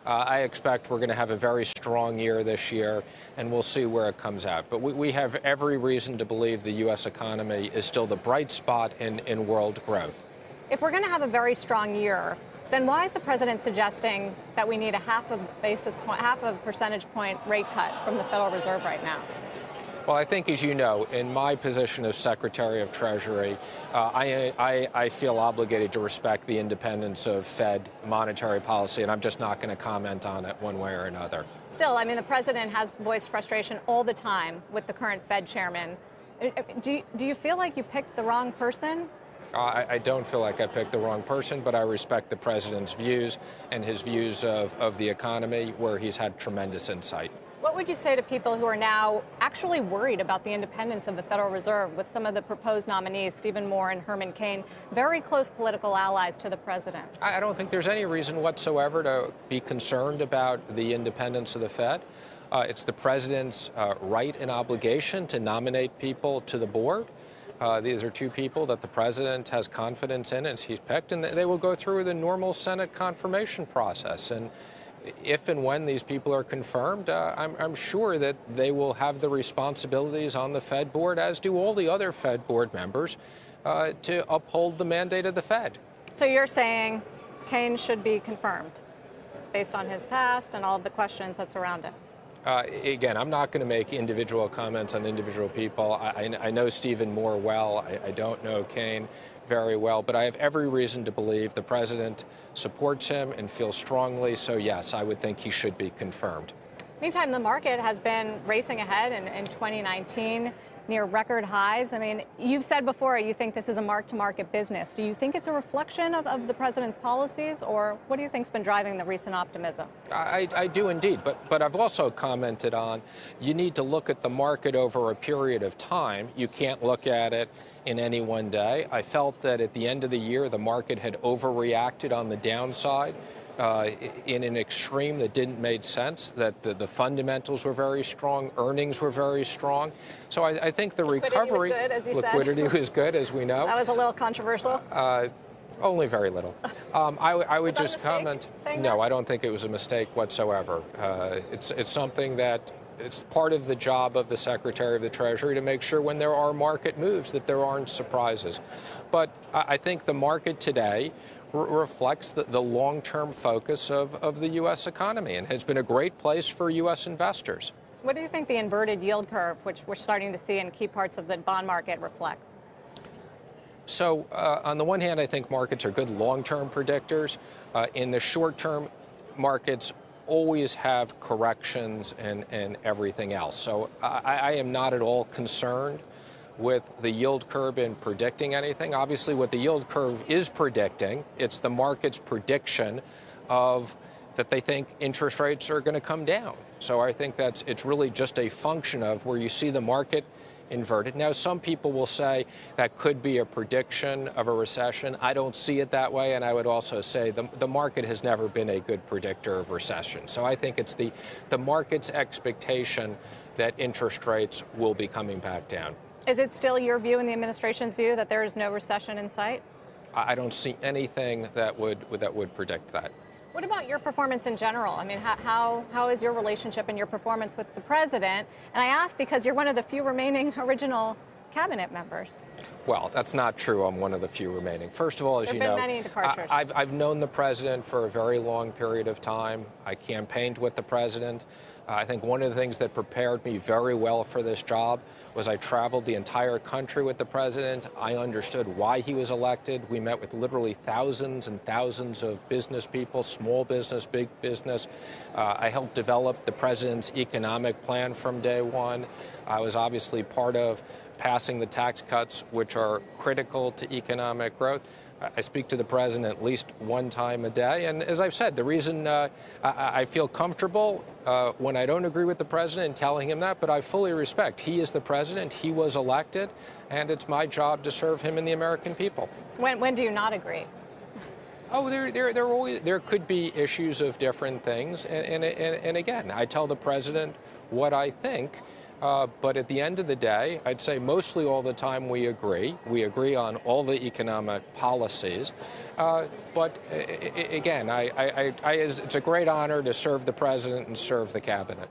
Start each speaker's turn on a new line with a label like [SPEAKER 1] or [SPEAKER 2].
[SPEAKER 1] I expect we're going to have a very strong year this year, and we'll see where it comes out. But we have every reason to believe the U.S. economy is still the bright spot in world growth.
[SPEAKER 2] If we're going to have a very strong year, then why is the president suggesting that we need a half a percentage point rate cut from the Federal Reserve right now?
[SPEAKER 1] Well, I think, as you know, in my position as Secretary of Treasury, I feel obligated to respect the independence of Fed monetary policy, and I'm just not going to comment on it one way or another.
[SPEAKER 2] Still, I mean, the president has voiced frustration all the time with the current Fed chairman. Do you feel like you picked the wrong person?
[SPEAKER 1] I don't feel like I picked the wrong person, but I respect the president's views and his views of the economy, where he's had tremendous insight.
[SPEAKER 2] What would you say to people who are now actually worried about the independence of the Federal Reserve, with some of the proposed nominees, Stephen Moore and Herman Cain, very close political allies to the president?
[SPEAKER 1] I don't think there's any reason whatsoever to be concerned about the independence of the Fed. It's the president's right and obligation to nominate people to the board. These are two people that the president has confidence in, as he's picked, and they will go through the normal Senate confirmation process. And if and when these people are confirmed, I'm sure that they will have the responsibilities on the Fed board, as do all the other Fed board members, to uphold the mandate of the Fed.
[SPEAKER 2] So you're saying Cain should be confirmed based on his past and all of the questions that surround it?
[SPEAKER 1] Again, I'm not going to make individual comments on individual people. I know Stephen Moore well. I don't know Cain very well, but I have every reason to believe the president supports him and feels strongly. So, yes, I would think he should be confirmed.
[SPEAKER 2] Meantime, the market has been racing ahead in 2019, near record highs. I mean, you've said before you think this is a mark-to-market business. Do you think it's a reflection of the president's policies, or what do you think's been driving the recent optimism?
[SPEAKER 1] I do indeed, but I've also commented on you need to look at the market over a period of time. You can't look at it in any one day. I felt that at the end of the year, the market had overreacted on the downside. In an extreme that didn't make sense, that the fundamentals were very strong, earnings were very strong. So I think the recovery, liquidity was good, as we know.
[SPEAKER 2] That was a little controversial.
[SPEAKER 1] Only very little. I would just comment. No, I don't think it was a mistake whatsoever. It's something that it's part of the job of the Secretary of the Treasury to make sure when there are market moves that there aren't surprises. But I think the market today reflects the long-term focus of the U.S. economy and has been a great place for U.S. investors.
[SPEAKER 2] What do you think the inverted yield curve, which we're starting to see in key parts of the bond market, reflects?
[SPEAKER 1] So on the one hand, I think markets are good long-term predictors. In the short term, markets always have corrections and everything else. So I am not at all concerned with the yield curve in predicting anything. Obviously, what the yield curve is predicting, it's the market's prediction of that they think interest rates are going to come down. So I think it's really just a function of where you see the market inverted. Now, some people will say that could be a prediction of a recession. I don't see it that way, and I would also say the market has never been a good predictor of recession. So I think it's the market's expectation that interest rates will be coming back down.
[SPEAKER 2] Is it still your view and the administration's view that there is no recession in sight?
[SPEAKER 1] I don't see anything that would predict that.
[SPEAKER 2] What about your performance in general? I mean, how is your relationship and your performance with the president? And I ask because you're one of the few remaining original cabinet members.
[SPEAKER 1] Well, that's not true. I'm one of the few remaining. First of all, as you know,
[SPEAKER 2] many departures.
[SPEAKER 1] I've known the president for a very long period of time. I campaigned with the president. I think one of the things that prepared me very well for this job was I traveled the entire country with the president. I understood why he was elected. We met with literally thousands and thousands of business people, small business, big business. I helped develop the president's economic plan from day one. I was obviously part of passing the tax cuts, which are critical to economic growth. I speak to the president at least one time a day. And as I've said, the reason I feel comfortable when I don't agree with the president and telling him that, but I fully respect. He is the president. He was elected. And it's my job to serve him and the American people.
[SPEAKER 2] When do you not agree?
[SPEAKER 1] Oh, there could be issues of different things, and again, I tell the president what I think, but at the end of the day, I'd say mostly all the time we agree. We agree on all the economic policies, but again, it's a great honor to serve the president and serve the cabinet.